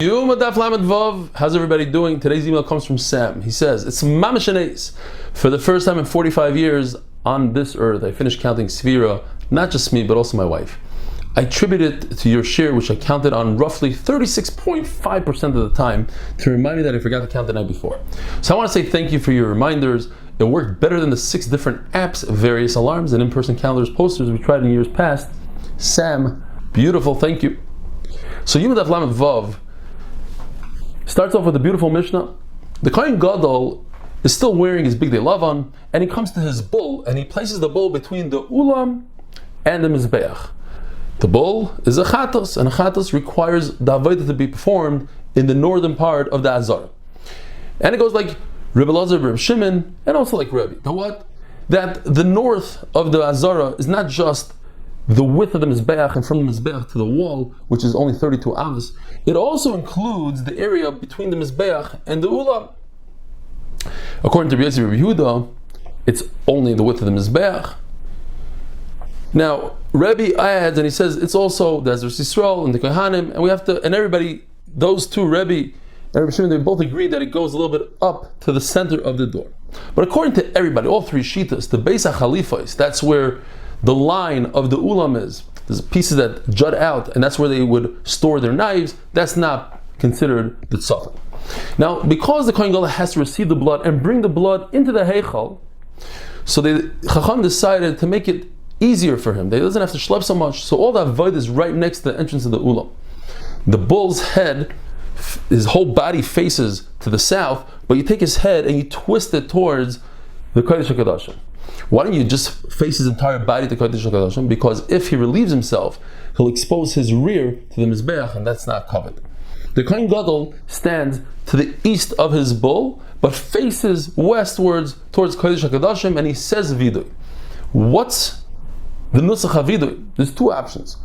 Yoma Daf. How's everybody doing? Today's email comes from Sam. He says, it's mamash. For the first time in 45 years on this earth, I finished counting Sfira, not just me, but also my wife. I attribute it to your share, which I counted on roughly 36.5% of the time to remind me that I forgot to count the night before. So I want to say thank you for your reminders. It worked better than the 6 different apps, various alarms, and in-person calendars, posters we tried in years past. Sam, beautiful, thank you. So Yoma Daf starts off with a beautiful Mishnah. The Kohen Gadol is still wearing his big day lavan, and he comes to his bull, and he places the bull between the ulam and the mizbeach. The bull is a chatos, and a chatos requires the avodah to be performed in the northern part of the azara. And it goes like Rebbe Elazar, Rebbe Shimon, and also like Rebbe. Now what? That the north of the azara is not just the width of the mizbeach and from the mizbeach to the wall, which is only 32 avos. It also includes the area between the mizbeach and the ulam. According to Rebbe Yehuda, it's only the width of the mizbeach. Now, Rebbe adds, and he says it's also the Ezras Yisrael and the Kohanim, and we have to, and everybody, those two Rebbe and Rebbe Shimon, they both agree that it goes a little bit up to the center of the door. But according to everybody, all three shitas, the Beis HaChalifos, that's where the line of the ulam is. There's pieces that jut out, and that's where they would store their knives. That's not considered the tzafel. Now, because the Kohen Gadol has to receive the blood and bring the blood into the heichal, so the Chacham decided to make it easier for him. He doesn't have to schlep so much. So all that avodah is right next to the entrance of the ulam. The bull's head, his whole body faces to the south, but you take his head and you twist it towards the Kodesh HaKodashim. Why don't you just face his entire body to Kodesh HaKodashim? Because if he relieves himself, he'll expose his rear to the Mizbeach, and that's not covered. The Kohen Gadol stands to the east of his bull, but faces westwards towards Kodesh HaKodashim, and he says Vidui. What's the Nusach HaVidui? There's 2 options.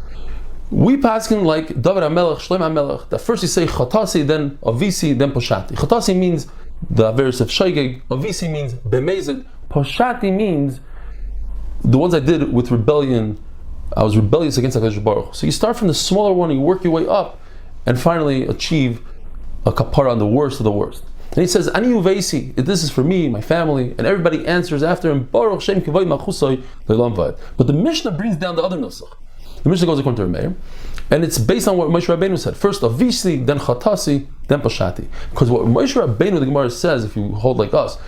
We paskin like David HaMelech, Shlema HaMelech, that first you say Chatasi, then Avisi, then Poshati. Chatasi means the Averis of Shaygeg, Avisi means Bemezid, Poshati means the ones I did with rebellion. I was rebellious against HaKadosh Baruch Hu. So you start from the smaller one and you work your way up and finally achieve a kapara on the worst of the worst. And he says, Ani Uvesi, this is for me, my family, and everybody answers after him, Baruch Shem Kivay Machusay Leilam Vad. But the Mishnah brings down the other nusach. The Mishnah goes according to Meir, and it's based on what Moshe Rabbeinu said. First Avisi, then Chatasi, then Poshati. Because what Moshe Rabbeinu, the Gemara says, if you hold like us,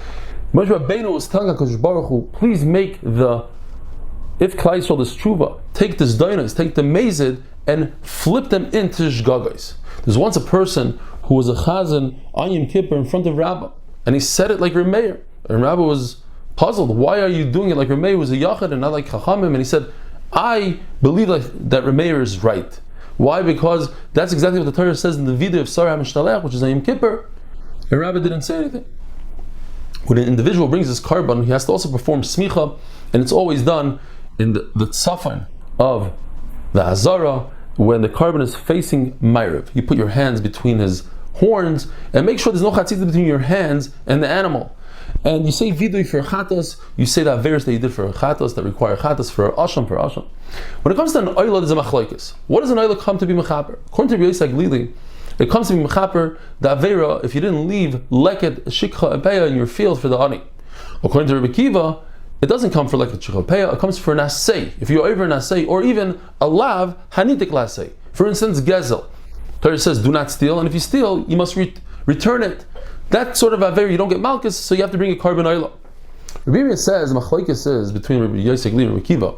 Moshe Rabbeinu was telling HaKadosh Baruch Hu, please make if Klal Yisrael is tshuva, take this dainas, take the mezid, and flip them into shgagos. There's once a person who was a chazan on Yom Kippur in front of Rabbah, and he said it like Remeir, and Rabbah was puzzled. Why are you doing it like Remeir was a yachid and not like Chachamim? And he said, I believe that Remeir is right. Why? Because that's exactly what the Torah says in the video of Sarah HaMishtalech, which is on Yom Kippur, and Rabbah didn't say anything. When an individual brings his carbon, he has to also perform smicha, and it's always done in the tzafan of the azara, when the carbon is facing Ma'ariv. You put your hands between his horns, and make sure there's no chatzitza between your hands and the animal. And you say vidui for chatos, you say that verse that you did for chatos, that require chatos for asham. When it comes to an oila, there's a machlokes. What does an oila come to be mechaper? According to R Eli Stefansky, it comes to be mechaper the avera if you didn't leave leket shikha and peya in your field for the ani. According to Rebbe Kiva, it doesn't come for leket shikha and peya. It comes for an asay. If you're over an asay, or even a lav hanitik lasay. For instance, gezel. Torah says do not steal, and if you steal, you must return it. That sort of avera you don't get malchus, so you have to bring a carbon oila. Rebbe says machlokes is between Rebbe Yosef and Rebbe Kiva.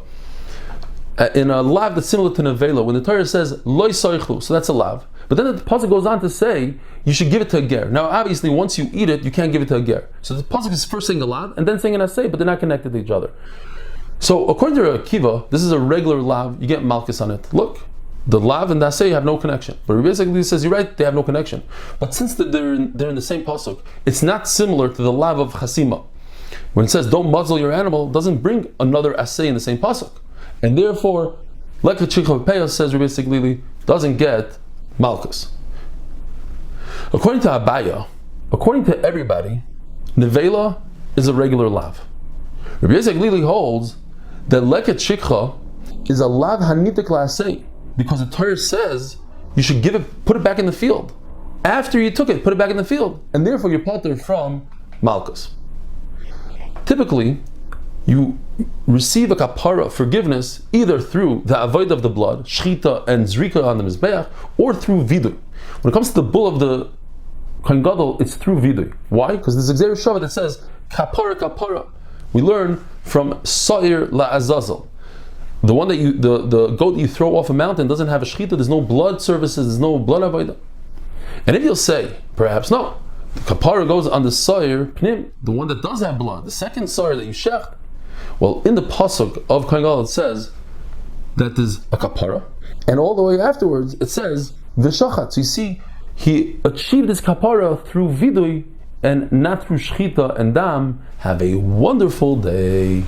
In a lav that's similar to nevela, when the Torah says loy soichlu, so that's a lav. But then the pasuk goes on to say you should give it to a ger. Now, obviously, once you eat it, you can't give it to a ger. So the pasuk is first saying a lav and then saying an asay, but they're not connected to each other. So according to Akiva, this is a regular lav. You get malchus on it. Look, the lav and the asay have no connection. But Rebbe basically says you're right; they have no connection. But since they're in the same pasuk, it's not similar to the lav of chasima. When it says don't muzzle your animal, it doesn't bring another asay in the same pasuk. And therefore, like the Chikha Peah says, Rebbe Siglili doesn't get Malchus. According to Abaya, according to everybody, Nevela is a regular lav. Rebbe Siglili holds that Leket Shikha is a lav hanitik la'asei, because the Torah says you should put it back in the field. after you took it, put it back in the field, and therefore you're patur from malchus. Typically, you receive a kapara, forgiveness, either through the avoid of the blood, shchita and zrika on the mizbeach, or through vidui. When it comes to the bull of the Kohen Gadol, it's through vidui. Why? Because there's a Gzeir Shavah that says kapara kapara. We learn from Sa'ir la'azazel. The one that the goat that you throw off a mountain doesn't have a shchita, there's no blood services, there's no blood avodah. And if you'll say, perhaps no, the kapara goes on the Sa'ir pnim, the one that does have blood, the second Sa'ir that you shecht. Well, in the pasuk of Kohen Gadol it says that there's a kapara, and all the way afterwards it says v'shachat. So you see, he achieved his kapara through vidui and not through shchita and dam. Have a wonderful day.